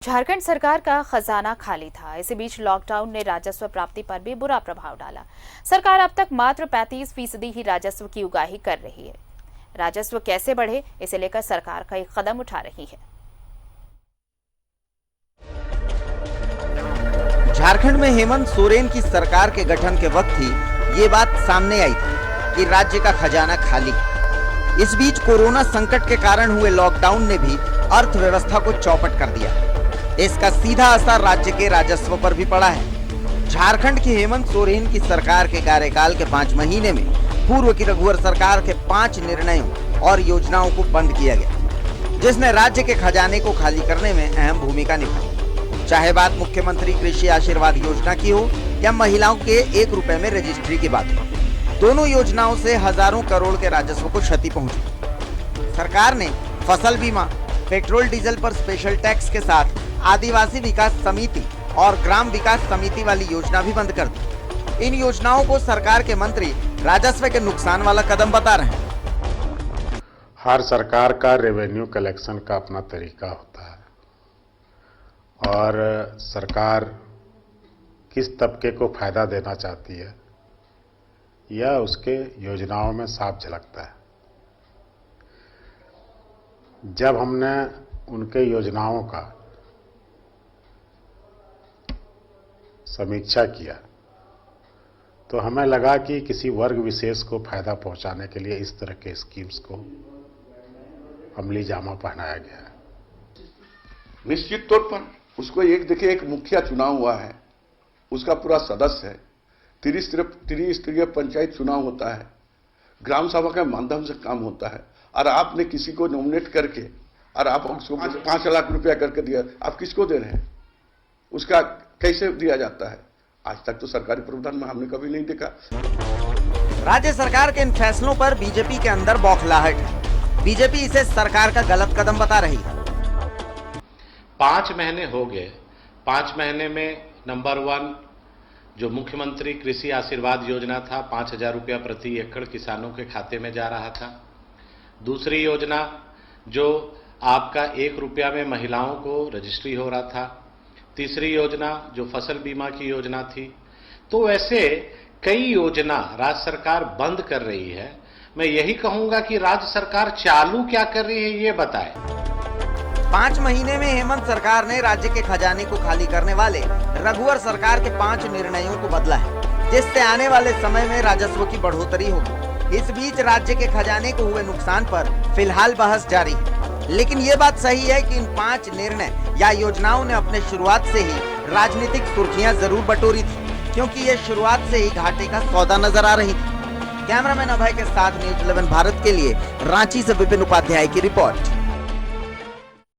झारखंड सरकार का खजाना खाली था। इसी बीच लॉकडाउन ने राजस्व प्राप्ति पर भी बुरा प्रभाव डाला। सरकार अब तक मात्र 35% ही राजस्व की उगाही कर रही है। राजस्व कैसे बढ़े, इसे लेकर सरकार कई कदम उठा रही है। झारखंड में हेमंत सोरेन की सरकार के गठन के वक्त ही ये बात सामने आई थी कि राज्य का खजाना खाली है। इस बीच कोरोना संकट के कारण हुए लॉकडाउन ने भी अर्थव्यवस्था को चौपट कर दिया। इसका सीधा असर राज्य के राजस्व पर भी पड़ा है। झारखंड की हेमंत सोरेन की सरकार के कार्यकाल के 5 महीने में पूर्व की रघुवर सरकार के 5 निर्णयों और योजनाओं को बंद किया गया, जिसने राज्य के खजाने को खाली करने में अहम भूमिका निभाई। चाहे बात मुख्यमंत्री कृषि आशीर्वाद योजना की हो या महिलाओं के 1 रुपए में रजिस्ट्री की बात हो, दोनों योजनाओं से हजारों करोड़ के राजस्व को क्षति पहुंची। सरकार ने फसल बीमा, पेट्रोल डीजल पर स्पेशल टैक्स के साथ आदिवासी विकास समिति और ग्राम विकास समिति वाली योजना भी बंद कर दी। इन योजनाओं को सरकार के मंत्री राजस्व के नुकसान वाला कदम बता रहे हैं। हर सरकार का रेवेन्यू कलेक्शन का अपना तरीका होता है और सरकार किस तबके को फायदा देना चाहती है यह उसके योजनाओं में साफ झलकता है। जब हमने उनके योजनाओं का समीक्षा किया तो हमें लगा कि किसी वर्ग विशेष को फायदा पहुंचाने के लिए इस तरह के स्कीम्स को अमली जामा पहनाया गया है। निश्चित तौर पर उसको देखिए, एक मुखिया चुनाव हुआ है, उसका पूरा सदस्य है, त्रिस्तरीय पंचायत चुनाव होता है, ग्राम सभा के माध्यम से काम होता है, और आपने किसी को नॉमिनेट करके और आप उसको 5 लाख रुपया करके दिया, आप किसको दे रहे हैं? उसका कैसे दिया जाता है? आज तक तो सरकारी प्रावधान में हमने कभी नहीं देखा। राज्य सरकार के इन फैसलों पर बीजेपी के अंदर बौखलाहट है। बीजेपी इसे सरकार का गलत कदम बता रही है। 5 महीने हो गए। 5 महीने में नंबर 1 जो मुख्यमंत्री कृषि आशीर्वाद योजना था, 5,000 रुपया प्रति एकड़ किसानों के खाते में जा रहा था। दूसरी योजना जो आपका 1 रुपया में महिलाओं को रजिस्ट्री हो रहा था। तीसरी योजना जो फसल बीमा की योजना थी। तो ऐसे कई योजना राज्य सरकार बंद कर रही है। मैं यही कहूंगा कि राज्य सरकार चालू क्या कर रही है ये बताए। 5 महीने में हेमंत सरकार ने राज्य के खजाने को खाली करने वाले रघुवर सरकार के 5 निर्णयों को बदला है, जिससे आने वाले समय में राजस्व की बढ़ोतरी होगी। इस बीच राज्य के खजाने को हुए नुकसान पर फिलहाल बहस जारी है, लेकिन ये बात सही है कि इन 5 निर्णय या योजनाओं ने अपने शुरुआत से ही राजनीतिक सुर्खियां जरूर बटोरी थी, क्योंकि ये शुरुआत से ही घाटे का सौदा नजर आ रही थी। कैमरामैन अभय के साथ न्यूज़ 11 भारत के लिए रांची से विपिन उपाध्याय की रिपोर्ट।